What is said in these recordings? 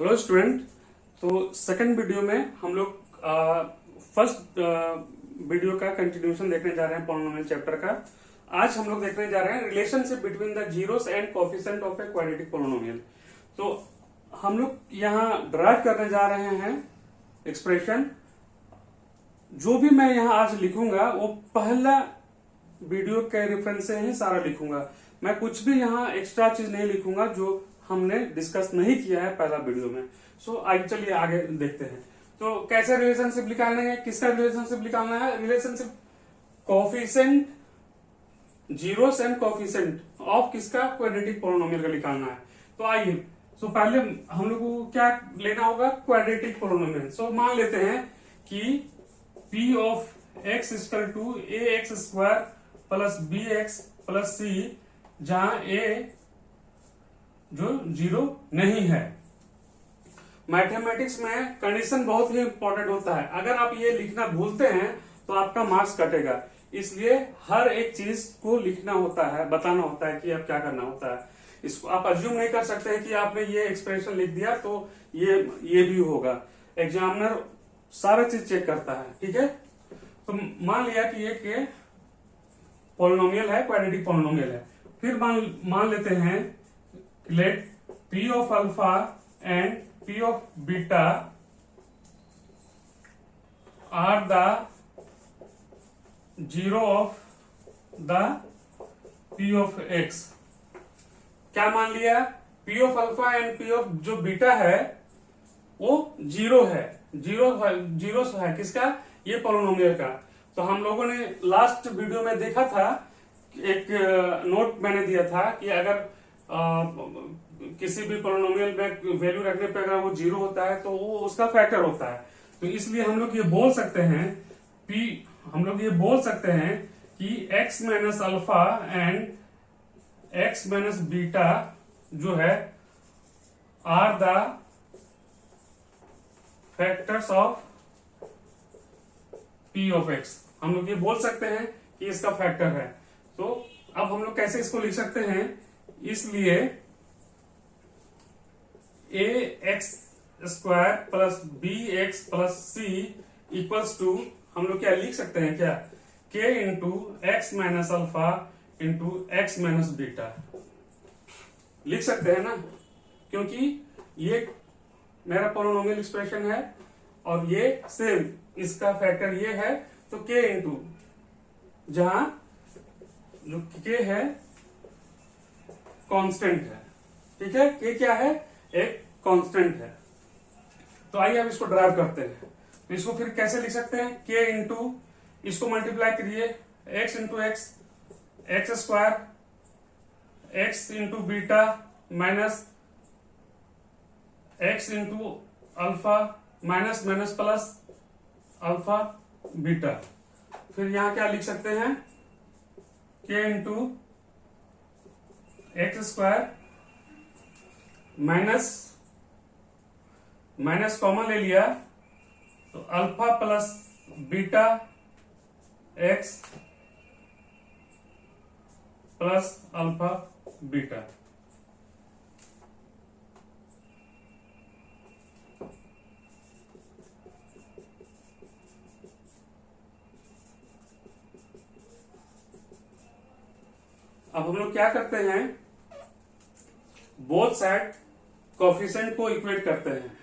Hello student. तो second video में हम लोग फर्स्ट वीडियो का कंटिन्यूशन देखने जा रहे हैं पॉलिनोमियल चैप्टर का। आज हम लोग देखने जा रहे हैं relationship between the zeros and coefficient of a quadratic polynomial. तो हम लोग यहाँ ड्राइव करने जा रहे हैं एक्सप्रेशन। जो भी मैं यहाँ आज लिखूंगा वो पहला वीडियो के रेफरेंस से ही सारा लिखूंगा। मैं कुछ भी यहाँ एक्स्ट्रा चीज नहीं लिखूंगा जो हमने डिस्कस नहीं किया है पहला वीडियो में। सो आइए चलिए आगे देखते हैं। तो कैसे रिलेशनशिप निकालना है, किसका रिलेशनशिप निकालना है? Relationship coefficient zeros and coefficient of किसका? क्वाड्रेटिक पॉलिनोमियल का निकालना है। तो आइए, सो पहले हम लोग को क्या लेना होगा? Quadratic polynomial. सो मान लेते हैं कि p of x equal to a x square plus b x plus c, जहां a जो जीरो नहीं है। मैथमेटिक्स में कंडीशन बहुत ही इंपॉर्टेंट होता है। अगर आप ये लिखना भूलते हैं तो आपका मार्क्स कटेगा। इसलिए हर एक चीज को लिखना होता है, बताना होता है कि अब क्या करना होता है। इसको आप अज्यूम नहीं कर सकते हैं कि आपने ये एक्सप्रेशन लिख दिया तो ये भी होगा। एग्जामिनर सारा चीज चेक करता है, ठीक है। तो मान लिया कि एक पॉलिनोमियल है, क्वाड्रेटिक पॉलिनोमियल है। फिर मान लेते हैं let p of alpha and p of beta are the zero of the p of x। क्या मान लिया? p of alpha and p of जो बीटा है वो जीरो है। जीरो है किसका? ये पॉलिनोमियल का। तो हम लोगों ने लास्ट वीडियो में देखा था, एक नोट मैंने दिया था कि अगर किसी भी पॉलिनोमियल में वैल्यू रखने पे अगर वो जीरो होता है तो वो उसका फैक्टर होता है। तो इसलिए हम लोग ये बोल सकते हैं कि x minus alpha and x minus beta जो है are the factors of p of x। हम लोग ये बोल सकते हैं कि इसका फैक्टर है। तो अब हम लोग कैसे इसको लिख सकते हैं? इसलिए a x square plus b x plus c equals to, हम लोग क्या लिख सकते हैं? क्या? K into x minus alpha into x minus beta लिख सकते हैं ना, क्योंकि ये मेरा पॉलिनोमियल एक्सप्रेशन है और ये सेम इसका फैक्टर ये है। तो के इंटू, जहां जो के है कांस्टेंट है, ठीक है। के क्या है? एक कांस्टेंट है। तो आइए अब इसको ड्राइव करते हैं। तो इसको फिर कैसे लिख सकते हैं? के इंटू, इसको मल्टीप्लाई करिए, X into X, X square X into beta minus X into alpha minus minus plus alpha beta. फिर यहां क्या लिख सकते हैं? K into X square minus common ले लिया तो alpha plus beta X plus alpha beta. अब हम लोग क्या करते हैं? बोथ साइड कोएफिशिएंट को इक्वेट करते हैं।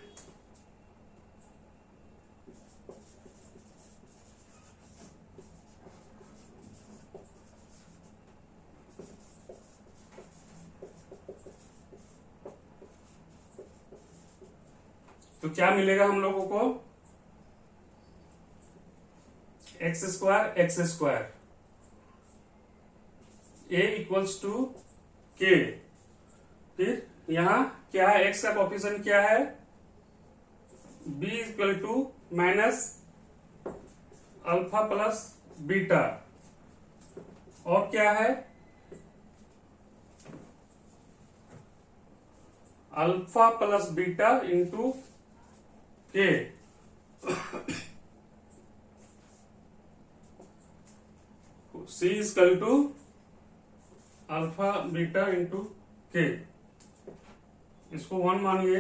तो क्या मिलेगा हम लोगों को? X square a equals to K. फिर यहां क्या है? x का कोएफिशिएंट क्या है? b equal to minus alpha plus beta, और क्या है? Alpha plus beta into K. c equal to alpha beta into K. इसको 1 मानिए,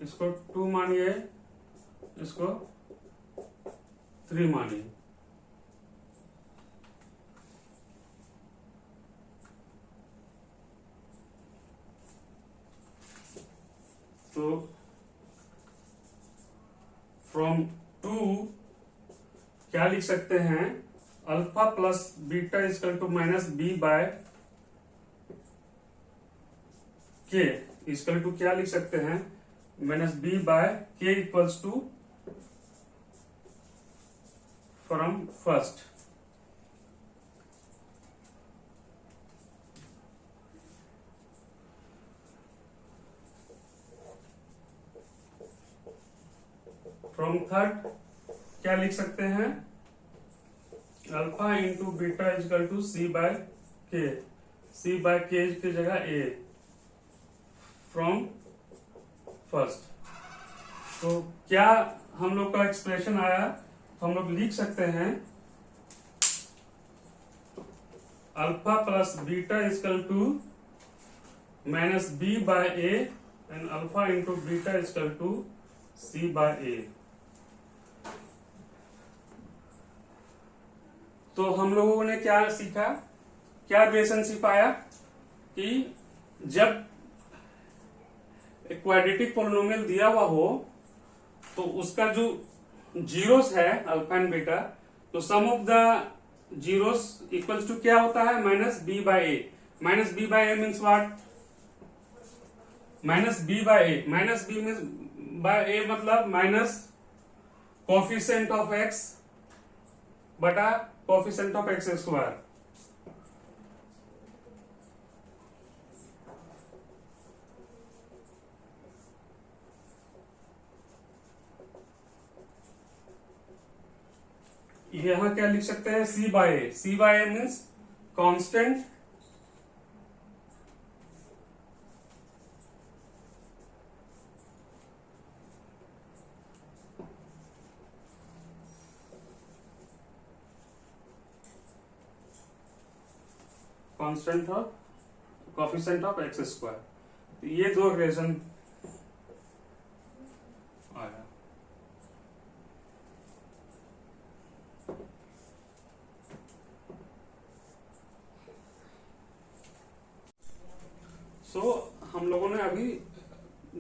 इसको 2 मानिए, इसको 3 मानिए। तो फ्रॉम 2 क्या लिख सकते हैं, alpha plus beta equal to minus B by K equal to क्या लिख सकते हैं, माइनस बी बाय के equals to from first. From third क्या लिख सकते हैं, alpha into beta equal to C by K, C by के की जगह ए फ्रॉम फर्स्ट। तो क्या हम लोग का एक्सप्रेशन आया, तो हम लोग लिख सकते हैं alpha plus beta equal to minus B by a and alpha into beta equal to C by a. तो हम लोगों ने क्या सीखा, क्या रिलेशनशिप आया कि जब क्वाड्रेटिक पॉलिनोमियल दिया हुआ हो तो उसका जो जीरोस है अल्फा एंड बीटा, तो sum of the zeros equals to क्या होता है, minus B by a. Minus B by a means what, minus B by a, minus b means by a मतलब माइनस कोफिशिएंट ऑफ एक्स बटा coefficient of x square. यहां क्या लिख सकते हैं, c by a, c by a means constant constant of coefficient of x square. तो ये दो रिलेशन आया। हम लोगों ने अभी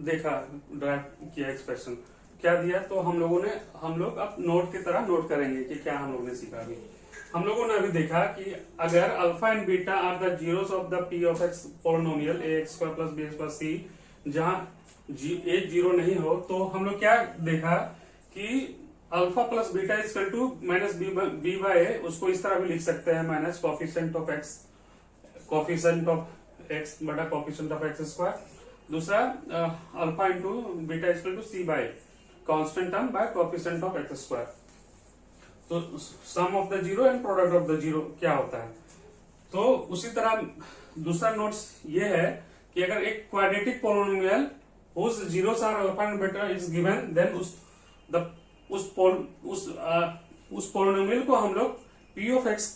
देखा, ड्राइव किया एक्सप्रेशन क्या दिया, तो हम लोग अब नोट की तरह नोट करेंगे कि क्या हम लोगों ने सीखा। अभी हम लोगों ने अभी देखा कि अगर alpha and beta are the zeros of the P of x polynomial a x square plus b x plus c, जहां एक जीरो नहीं हो, तो हम लोग क्या देखा कि alpha plus beta equal to minus B by a, उसको इस तरह भी लिख सकते हैं, minus coefficient of x, coefficient of x बटा कोफिशिएंट ऑफ एक्स स्क्वायर। दूसरा alpha into beta equal to C by constant term by coefficient of x square. तो sum of the zero and product of the zero क्या होता है। तो उसी तरह दूसरा नोट्स ये है कि अगर एक quadratic polynomial whose zeros are alpha and beta is given, then उस पॉलिनोमियल को हम लोग p of x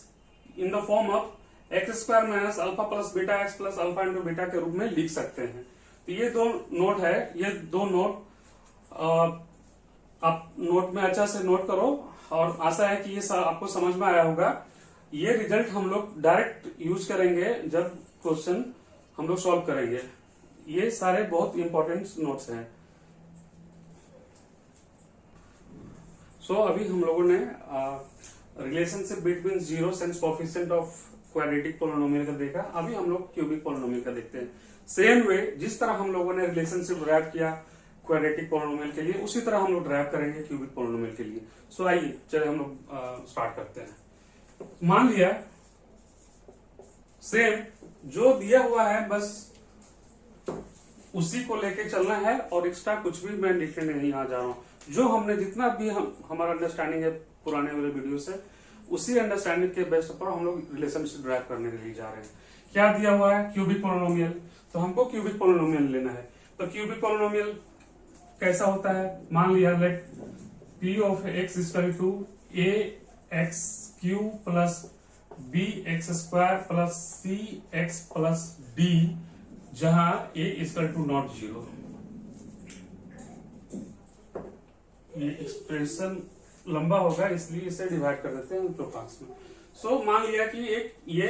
in the form of x square minus alpha plus beta X plus alpha into beta के रूप में लिख सकते हैं। तो ये दो नोट है, ये दो नोट आप नोट में अच्छा से नोट करो, और आशा है कि ये आपको समझ में आया होगा। ये रिजल्ट हम लोग डायरेक्ट यूज करेंगे जब क्वेश्चन हम लोग सॉल्व करेंगे। ये सारे बहुत इंपॉर्टेंट नोट्स हैं। अभी हम लोगों ने relationship between zeros and coefficient of quadratic polynomial का देखा। अभी हम लोग क्यूबिक पॉलिनोमियल का देखते हैं। सेम वे जिस तरह हम लोगों ने रिलेशनशिप ड्राइव किया क्वाड्रेटिक पॉलिनोमियल के लिए, उसी तरह हम लोग ड्राइव करेंगे क्यूबिक पॉलिनोमियल के लिए। आइए चले हम लोग स्टार्ट करते हैं। मान लिया सेम जो दिया हुआ है बस उसी को लेके चलना है, और एक्स्ट्रा कुछ भी मैं लिखने नहीं आ जा रहा हूं। जो हमने जितना भी हमारा अंडरस्टैंडिंग है पुराने वाले वीडियो से, उसी अंडरस्टैंडिंग के बेस पर हम लोग रिलेशनशिप ड्राइव करने के लिए जा रहे हैं। क्या दिया हुआ है, क्यूबिक पॉलिनोमियल, तो हमको क्यूबिक पॉलिनोमियल लेना है। तो क्यूबिक पॉलिनोमियल कैसा होता है, मान लिया let p of x equal to a x cube plus b x square plus c x plus d, जहां a equal to not zero. ये एक्सप्रेशन लंबा होगा इसलिए इसे डिवाइड कर देते हैं दो पार्ट्स में। सो मान लिया कि एक ये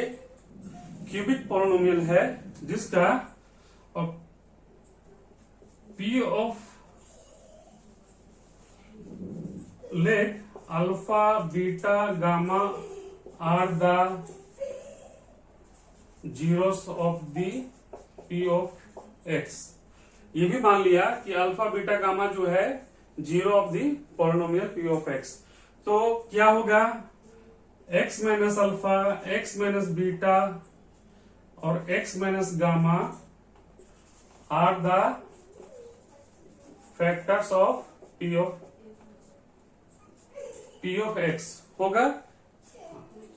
क्यूबिक पॉलिनोमियल है जिसका P of let alpha beta gamma are the zeros of the P of X. ये भी मान लिया कि अल्फा बीटा गामा जो है zero of the polynomial p of x. तो क्या होगा, x minus alpha, x minus beta और x minus gamma are the factors of p of x होगा।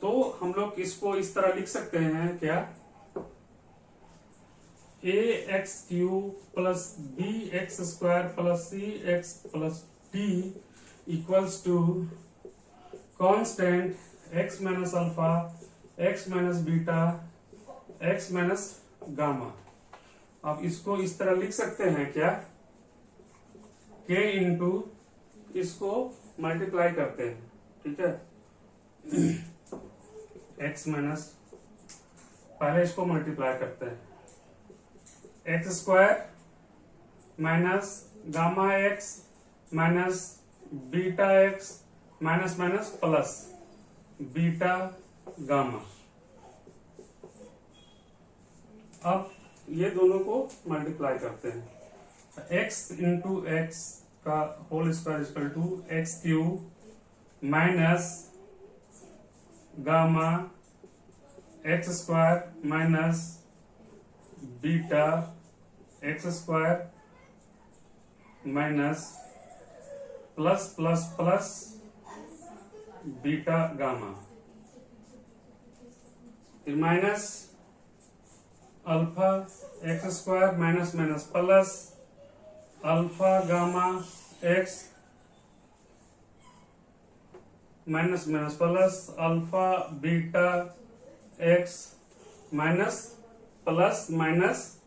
तो हम लोग इसको इस तरह लिख सकते हैं क्या, a x cube plus b x square plus c x plus d equals to constant x minus alpha, x minus beta, x minus gamma. अब इसको इस तरह लिख सकते हैं क्या, के इंटू इसको मल्टीप्लाई करते हैं, ठीक है, एक्स माइनस, पहले इसको मल्टीप्लाई करते हैं, x square minus gamma x minus beta x minus minus plus beta gamma. अब ये दोनों को मल्टीप्लाई करते हैं, एक्स इंटू एक्स का whole square equal to x cube minus gamma x square minus beta x square minus plus plus plus beta gamma, फिर minus alpha x square minus minus plus alpha gamma x minus minus plus alpha beta x minus plus minus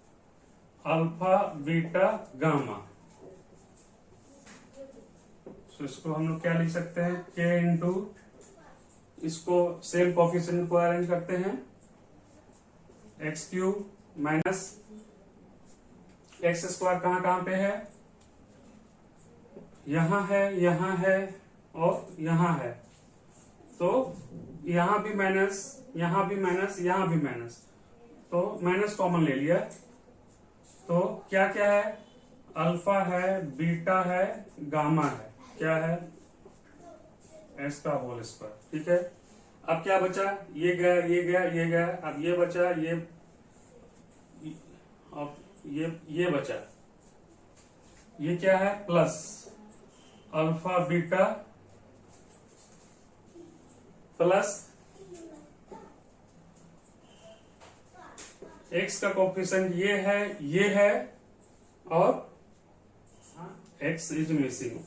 alpha beta gamma. तो इसको हम लोग क्या लिख सकते हैं, K into इसको सेम कोफिशिएंट को अरेंज करते हैं, x cube minus x square कहां पे है, यहां है और यहां है। तो यहां भी माइनस, यहां भी माइनस, यहां भी माइनस, तो माइनस कॉमन ले लिया। तो क्या क्या है, अल्फा है, बीटा है, गामा है, क्या है, एक्स का होल स्क्वायर, ठीक है। अब क्या बचा, ये गया ये गया ये गया, अब ये बचा, अब ये बचा, ये क्या है, plus alpha beta plus x का कोफिशिएंट ये है और एक्स इज मिसिंग,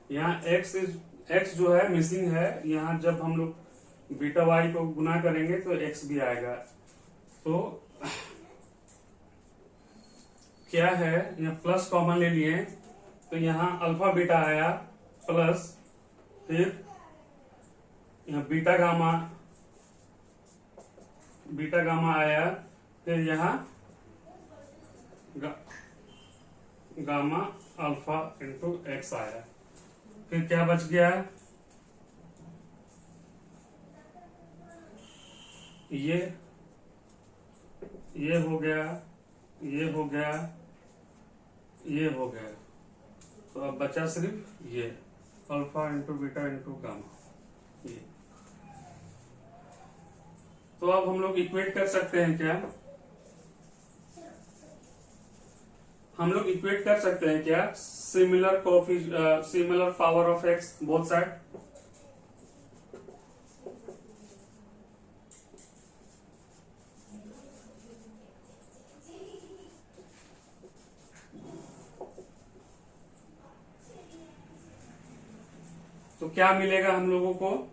यहाँ एक्स जो है मिसिंग है, यहाँ जब हम लोग बीटा वाई को गुना करेंगे तो एक्स भी आएगा। तो क्या है, यहाँ प्लस कॉमन ले लिए तो यहाँ अल्फा बीटा आया प्लस, फिर यहाँ बीटा गामा आया, फिर यहाँ गामा अल्फा इंटू एक्स आया, फिर क्या बच गया, ये हो गया, ये हो गया, ये हो गया। तो अब बचा सिर्फ ये alpha into beta into gamma, ये। तो अब हम लोग इक्वेट कर सकते हैं क्या, हम लोग इक्वेट कर सकते हैं क्या, similar power of x both side. तो क्या मिलेगा हम लोगों को,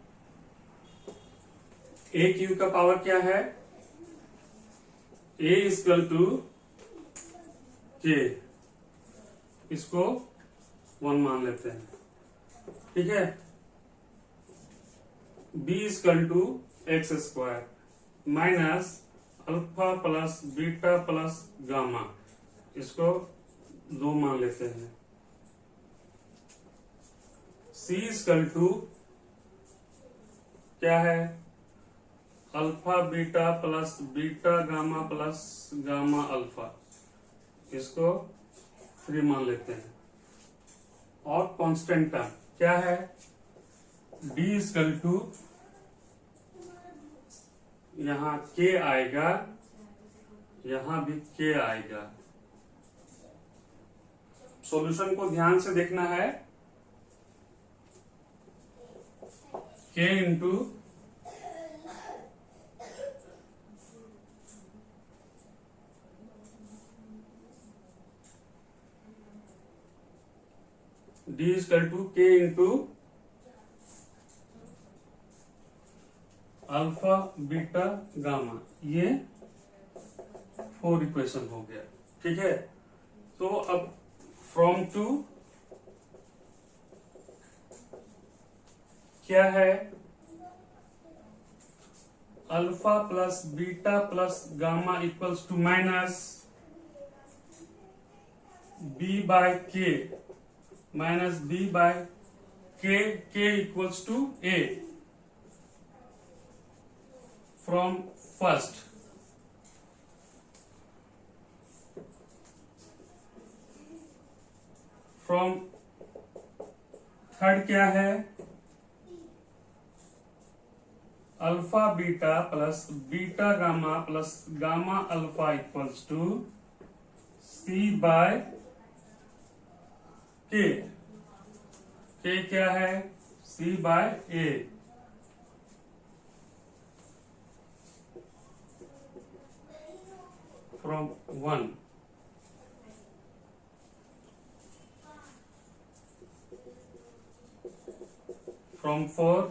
ए क्यू का पावर क्या है, ए इक्वल टू के, इसको 1 मान लेते हैं, ठीक है। b equal to X square minus alpha plus beta plus gamma, इसको 2 मान लेते हैं। c इक्वल टू क्या है, alpha beta plus beta gamma plus gamma alpha, इसको 3 मान लेते हैं। और कांस्टेंट टर्म क्या है, d इक्वल टू यहां k आएगा, यहां भी k आएगा। सॉल्यूशन को ध्यान से देखना है, k into d equal to k into alpha beta gamma, ये 4 इक्वेशन हो गया, ठीक है। तो अब फ्रॉम टू क्या है, alpha plus beta plus gamma equals to minus B by k minus B by के equals to a from first. From third क्या है, alpha beta plus beta gamma plus gamma alpha equals to C by k क्या है, c by a. From 1 from 4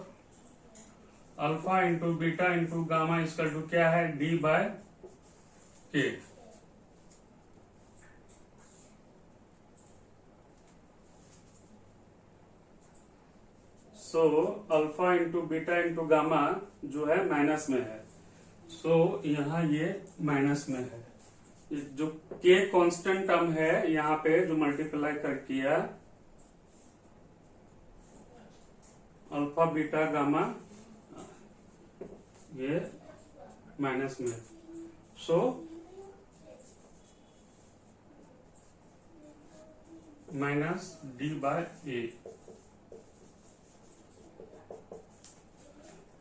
alpha into beta into gamma इसका टू क्या है, d by k. So alpha into beta into gamma जो है minus में है, सो यहाँ ये माइनस में है। जो के कांस्टेंट टर्म है यहाँ पे जो मल्टीप्लाई कर किया, अल्फा बीटा गामा ये माइनस में, so minus d by A.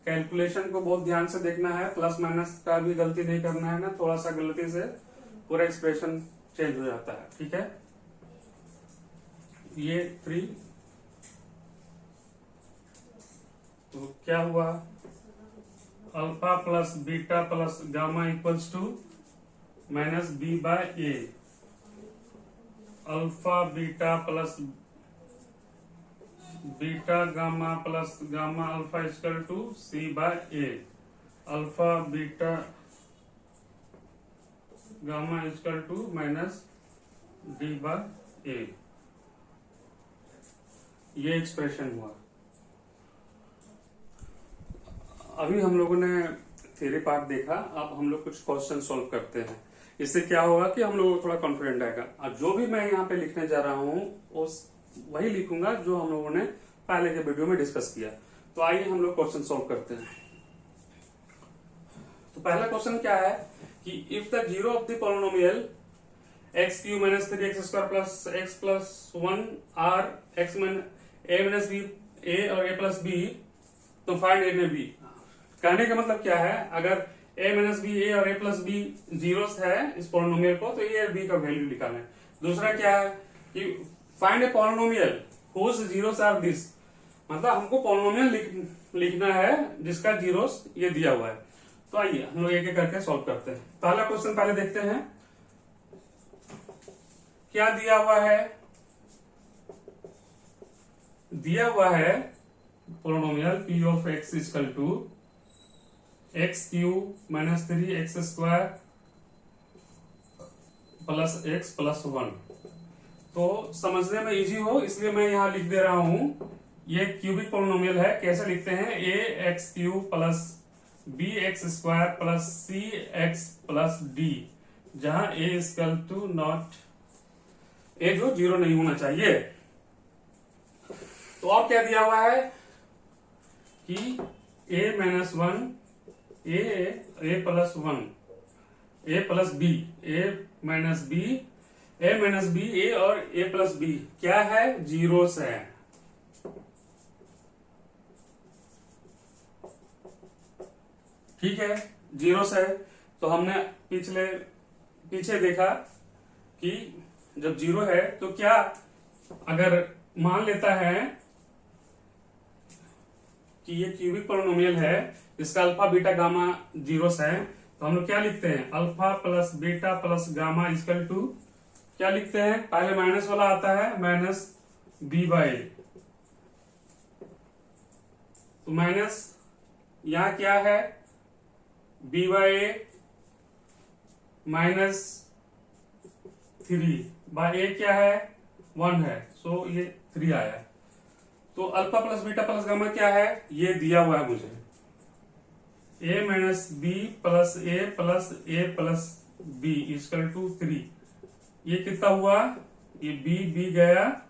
Calculation को बहुत ध्यान से देखना है, प्लस माइनस का भी गलती नहीं करना है ना, थोड़ा सा गलती से पूरा एक्सप्रेशन चेंज हो जाता है, ठीक है। ये 3 तो क्या हुआ, alpha plus beta plus gamma equals to minus B by a, alpha beta plus beta gamma plus gamma alpha equal to C by a, alpha beta gamma equal to minus d by a. ये expression हुआ। अभी हम लोगों ने theory part देखा, अब हम लोग कुछ क्वेश्चन सॉल्व करते हैं। इससे क्या होगा कि हम लोगों को थोड़ा कॉन्फिडेंट आएगा। अब जो भी मैं यहाँ पे लिखने जा रहा हूँ उस वही लिखूंगा जो हम लोगों ने पहले के वीडियो में डिस्कस किया। तो आइए हम लोग क्वेश्चन सॉल्व करते हैं। तो पहला क्वेश्चन क्या है कि if the zero of the polynomial x cube minus 3x square plus x plus 1 are x a minus b a और ए प्लस बी, तो फाइंड ए में बी। कहने का मतलब क्या है, अगर a माइनस बी ए और a प्लस बी जीरोस है इस पॉलिनोमियल को, तो a और b का वैल्यू निकालना है। दूसरा क्या है कि find a polynomial whose zeros are this, मतलब हमको पॉलिनोमियल लिखना है जिसका जीरोस ये दिया हुआ है। तो आइए हम लोग एक एक करके सॉल्व करते हैं। पहला क्वेश्चन पहले देखते हैं क्या दिया हुआ है। दिया हुआ है polynomial p of x equal to x cube minus 3x square plus x plus 1। तो समझने में इजी हो इसलिए मैं यहां लिख दे रहा हूं। ये क्यूबिक पोलिनोमियल है। कैसे लिखते हैं? A x cube plus b x square plus c x plus d, जहां a equal to not a जो जीरो नहीं होना चाहिए। तो और क्या दिया हुआ है कि ए minus one A plus one A plus B A minus b a और ए प्लस बी क्या है? जीरोस है। ठीक है, जीरोस है। तो हमने पीछे देखा कि जब जीरो है तो क्या, अगर मान लेता है कि ये क्यूबिक पोलिनोमियल है, इसका अल्फा बीटा गामा जीरोस है, तो हम लोग क्या लिखते हैं? Alpha plus beta plus gamma equal to क्या लिखते हैं? पहले माइनस वाला आता है, माइनस बी बाई ए। तो माइनस यहां क्या है? B by a minus 3 by a क्या है? 1 है। सो ये 3 आया। तो alpha plus beta plus gamma क्या है? ये दिया हुआ है मुझे, a minus b plus a plus b equal to 3। ये कितना हुआ? ये बी गया,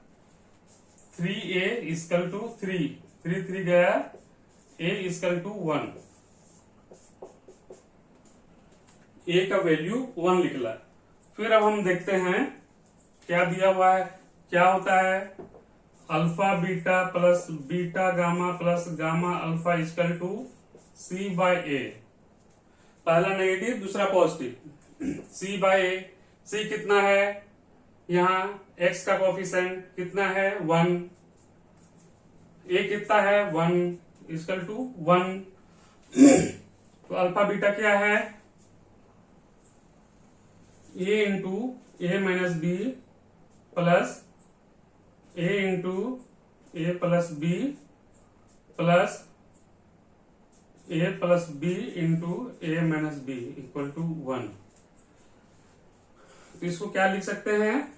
3a इक्वल टू 3 गया, a इक्वल टू 1। a का वैल्यू 1 निकला। फिर अब हम देखते हैं क्या दिया हुआ है। क्या होता है? Alpha beta plus beta gamma plus gamma alpha equal to c by a. पहला नेगेटिव दूसरा पॉजिटिव, सी बाई ए। सी कितना है? यहां x का कोफिशिएंट कितना है? 1। a कितना है? 1 इक्वल टू 1। तो अल्फा बीटा क्या है? a into a minus b plus a into a plus b plus a plus b into a minus b equal to 1। तो इसको क्या लिख सकते हैं?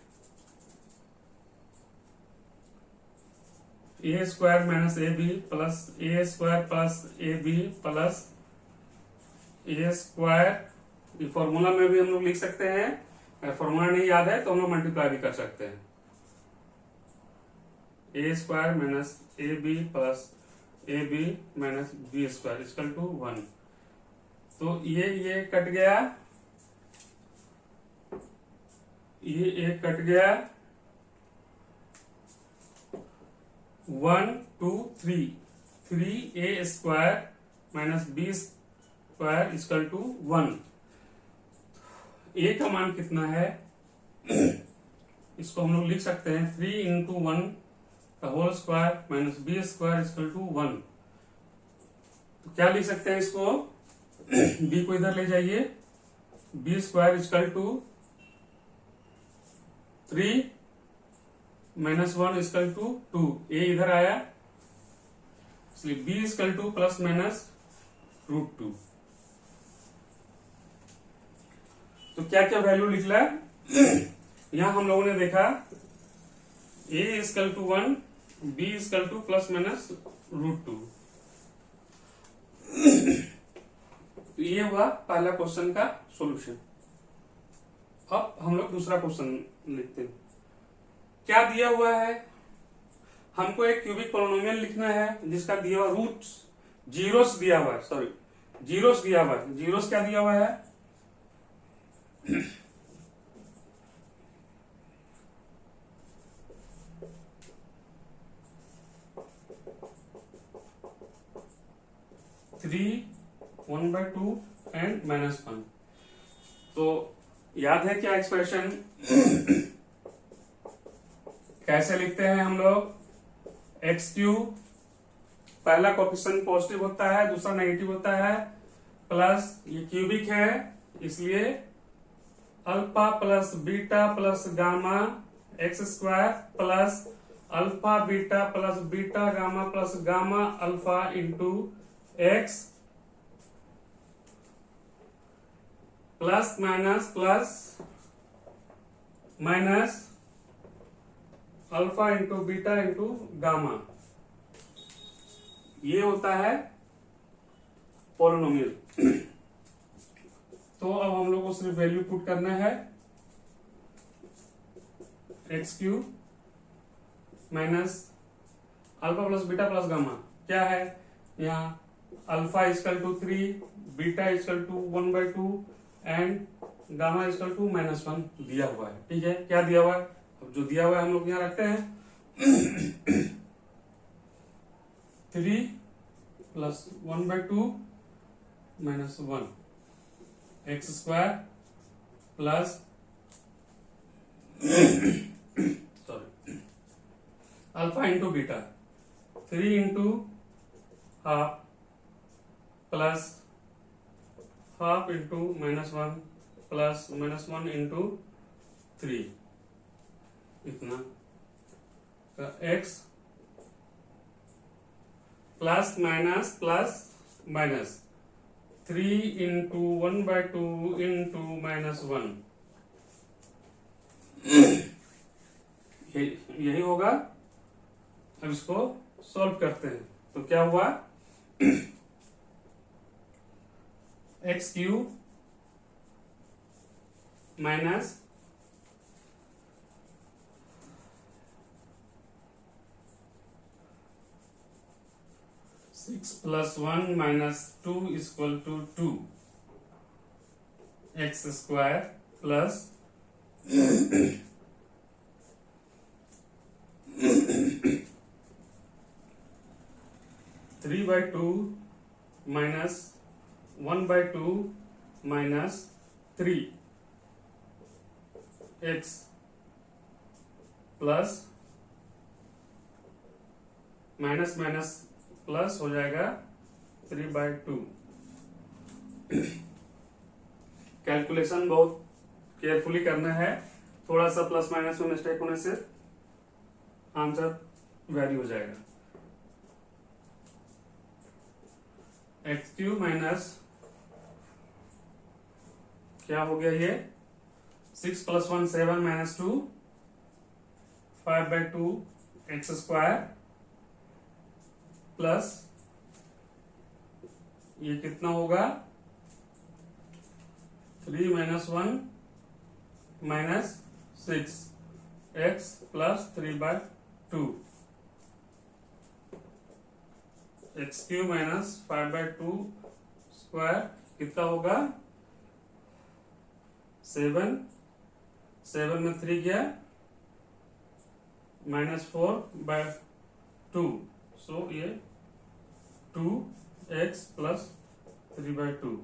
A square minus a b plus a square plus a b plus a square. ये formula में भी हम लोग लिख सकते हैं। फॉर्मूला नहीं याद है तो हम लोग मल्टीप्लाई भी कर सकते हैं। A square minus a b plus a b minus B square equal to 1। तो ये कट गया, ये एक कट गया, 1 2 3 square minus B square equal to 1। A का मान कितना है? इसको हम लोग लिख सकते हैं 3 इंटू 1 का whole square minus B square equal to 1। तो क्या लिख सकते हैं इसको? बी को इधर ले जाइए, B square equal to 3 minus 1 equal to 2। A इधर आया, इसलिए B equal to plus minus √2। तो क्या क्या वैल्यू निकला? यहां हम लोगों ने देखा a equal to 1, b equal to plus minus √2। तो ये हुआ पहला क्वेश्चन का सॉल्यूशन। अब हम लोग दूसरा क्वेश्चन लिखते हैं। क्या दिया हुआ है? हमको एक क्यूबिक पोलिनोमियल लिखना है जिसका दिया हुआ रूट्स जीरोस दिया हुआ है, सॉरी जीरोस दिया हुआ है। जीरोस क्या दिया हुआ है? 3 1/2 एंड -1। तो याद है क्या एक्सप्रेशन? कैसे लिखते हैं हम लोग? x3 पहला कोफिशिएंट पॉजिटिव होता है, दूसरा नेगेटिव होता है, प्लस ये क्यूबिक है इसलिए alpha plus beta plus gamma x square plus alpha beta plus beta gamma plus gamma alpha into x plus minus alpha into beta into gamma, ये होता है पॉलिनोमियल। तो अब हम लोग को सिर्फ वैल्यू पुट करना है, X cube minus alpha plus beta plus gamma क्या है, यहाँ alpha equal to 3, beta equal to 1/2 and gamma equal to -1 दिया हुआ है। ठीक है, क्या दिया हुआ है, अब जो दिया हुआ है हम लोग यहाँ रखते हैं 3 plus 1/2 -1 x square plus sorry alpha into beta 3 into half plus half into -1 plus -1 into 3, इतना x plus minus 3 into 1/2 into -1, यही होगा। अब इसको सॉल्व करते हैं तो क्या हुआ, एक्स क्यूब माइनस 6 प्लस 1 minus 2 equal to 2 X square plus 3/2 minus 1/2 minus 3 X plus minus minus plus हो जाएगा 3/2। कैलकुलेशन बहुत केयरफुली करना है, थोड़ा सा प्लस माइनस में मिस्टेक होने से आंसर वेरी हो जाएगा। एक्स क्यूब माइनस क्या हो गया ये 6 प्लस 1 7 माइनस 2 5/2 एक्स स्क्वायर प्लस ये कितना होगा 3 - 1 - 6 x plus 3/2 x cube minus 5/2 square कितना होगा 7 में 3 गया -4/2 सो ये 2x प्लस 3/2।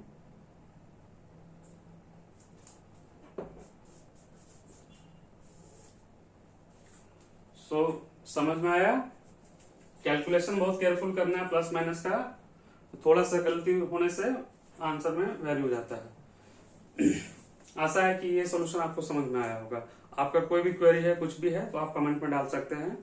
सो समझ में आया, कैलकुलेशन बहुत केयरफुल करना है प्लस माइनस का, थोड़ा सा गलती होने से आंसर में वैरी हो जाता है। आशा है कि ये सॉल्यूशन आपको समझ में आया होगा। आपका कोई भी क्वेरी है कुछ भी है तो आप कमेंट में डाल सकते हैं।